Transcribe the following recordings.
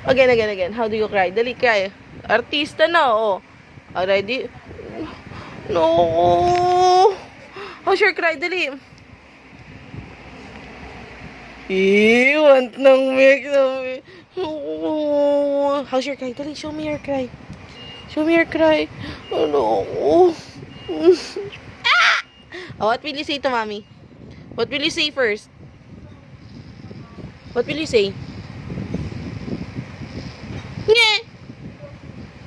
Again. How do you cry? Dali, cry. Artista na, oh. Already? No. How's your cry? Dali. Want ng milk. No. How's your cry? Dali, show me your cry. Show me your cry. Oh, no. Oh, what will you say to mommy? What will you say first? What will you say? Yeah.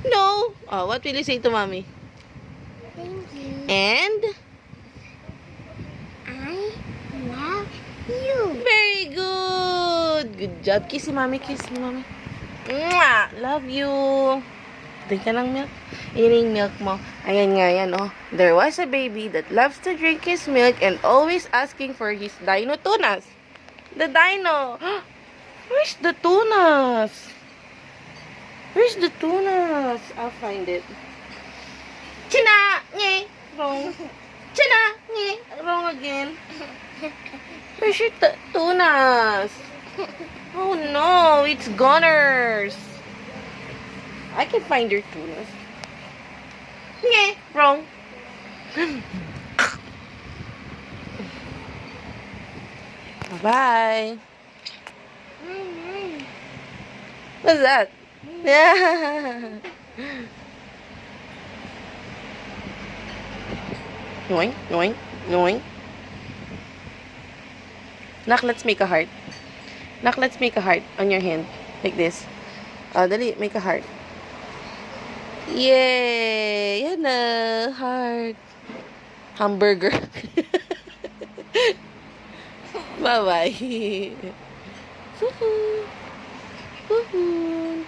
No. Oh, what will you say to mommy? Thank you. And? I love you. Very good. Good job. Kiss si mommy. Kiss si mommy. Mwah! Love you. Drink ka ng milk. Ining milk mo. Ayan nga yan, oh. There was a baby that loves to drink his milk and always asking for his dino tunas. The dino. Where's the tunas? Where's the tunas? I'll find it. China! Nye! Wrong. China! Nye! Wrong again. Where's your tunas? Oh no, it's goners. I can find your tunas. Nye! Wrong. Bye. What's that? Yeah. Noing. Nak, let's make a heart. Nak, let's make a heart on your hand. Like this. Dali, make a heart. Yay! Yan na. Heart. Hamburger. Bye-bye. Woohoo! Woohoo!